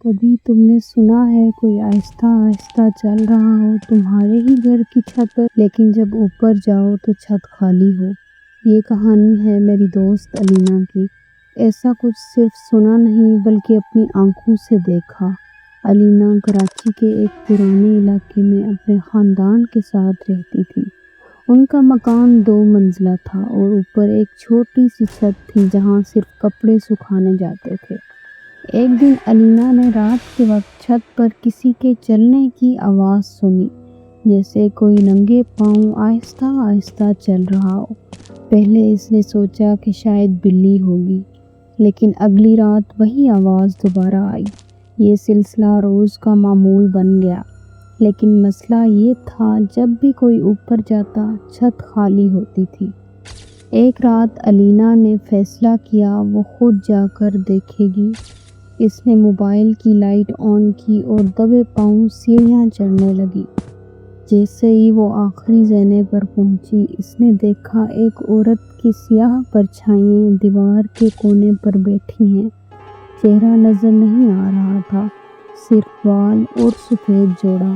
کبھی تم نے سنا ہے کوئی آہستہ آہستہ چل رہا ہو تمہارے ہی گھر کی چھت پر، لیکن جب اوپر جاؤ تو چھت خالی ہو؟ یہ کہانی ہے میری دوست علینا کی۔ ایسا کچھ صرف سنا نہیں بلکہ اپنی آنکھوں سے دیکھا۔ علینا کراچی کے ایک پرانے علاقے میں اپنے خاندان کے ساتھ رہتی تھی۔ ان کا مکان 2 منزلہ تھا اور اوپر ایک چھوٹی سی چھت تھی جہاں صرف کپڑے سکھانے جاتے تھے۔ ایک دن علینا نے رات کے وقت چھت پر کسی کے چلنے کی آواز سنی، جیسے کوئی ننگے پاؤں آہستہ آہستہ چل رہا ہو۔ پہلے اس نے سوچا کہ شاید بلی ہوگی، لیکن اگلی رات وہی آواز دوبارہ آئی۔ یہ سلسلہ روز کا معمول بن گیا، لیکن مسئلہ یہ تھا جب بھی کوئی اوپر جاتا چھت خالی ہوتی تھی۔ ایک رات علینا نے فیصلہ کیا وہ خود جا کر دیکھے گی۔ اس نے موبائل کی لائٹ آن کی اور دبے پاؤں سیڑھیاں چڑھنے لگی۔ جیسے ہی وہ آخری زینے پر پہنچی، اس نے دیکھا ایک عورت کی سیاہ پرچھائیں دیوار کے کونے پر بیٹھی ہیں۔ چہرہ نظر نہیں آ رہا تھا، صرف بال اور سفید جوڑا۔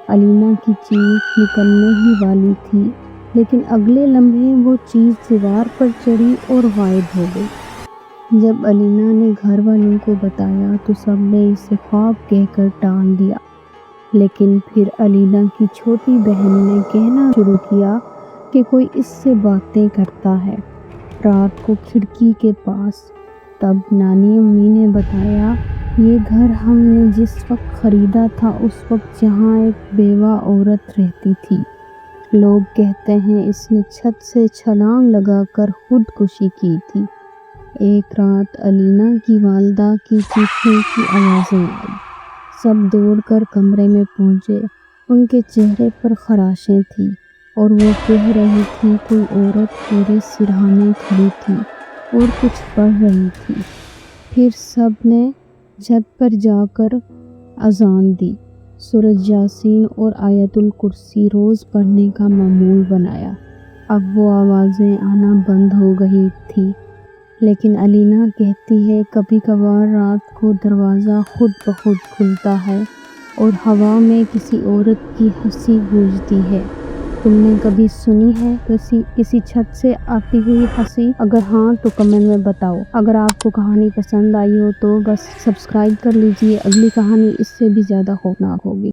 علینا کی چیخ نکلنے ہی والی تھی، لیکن اگلے لمحے وہ چیز دیوار پر چڑھی اور غائب ہو گئی۔ جب علینا نے گھر والوں کو بتایا تو سب نے اسے خواب کہہ کر ٹال دیا، لیکن پھر علینا کی چھوٹی بہن نے کہنا شروع کیا کہ کوئی اس سے باتیں کرتا ہے، رات کو کھڑکی کے پاس۔ تب نانی امی نے بتایا، یہ گھر ہم نے جس وقت خریدا تھا اس وقت یہاں ایک بیوہ عورت رہتی تھی۔ لوگ کہتے ہیں اس نے چھت سے چھلانگ لگا کر خودکشی کی تھی۔ ایک رات علینا کی والدہ کی چیخنے کی آوازیں آئیں۔ سب دوڑ کر کمرے میں پہنچے۔ ان کے چہرے پر خراشیں تھیں اور وہ کہہ رہی تھی کوئی عورت پورے سرہانے کھڑی تھی اور کچھ پڑھ رہی تھی۔ پھر سب نے چھت پر جا کر اذان دی، سورۃ یاسین اور آیت الکرسی روز پڑھنے کا معمول بنایا۔ اب وہ آوازیں آنا بند ہو گئی تھی، لیکن علینا کہتی ہے کبھی کبھار رات کو دروازہ خود بخود کھلتا ہے اور ہوا میں کسی عورت کی ہنسی گونجتی ہے۔ تم نے کبھی سنی ہے کسی چھت سے آتی ہوئی ہنسی؟ اگر ہاں تو کمنٹ میں بتاؤ۔ اگر آپ کو کہانی پسند آئی ہو تو بس سبسکرائب کر لیجئے، اگلی کہانی اس سے بھی زیادہ خوفناک ہوگی۔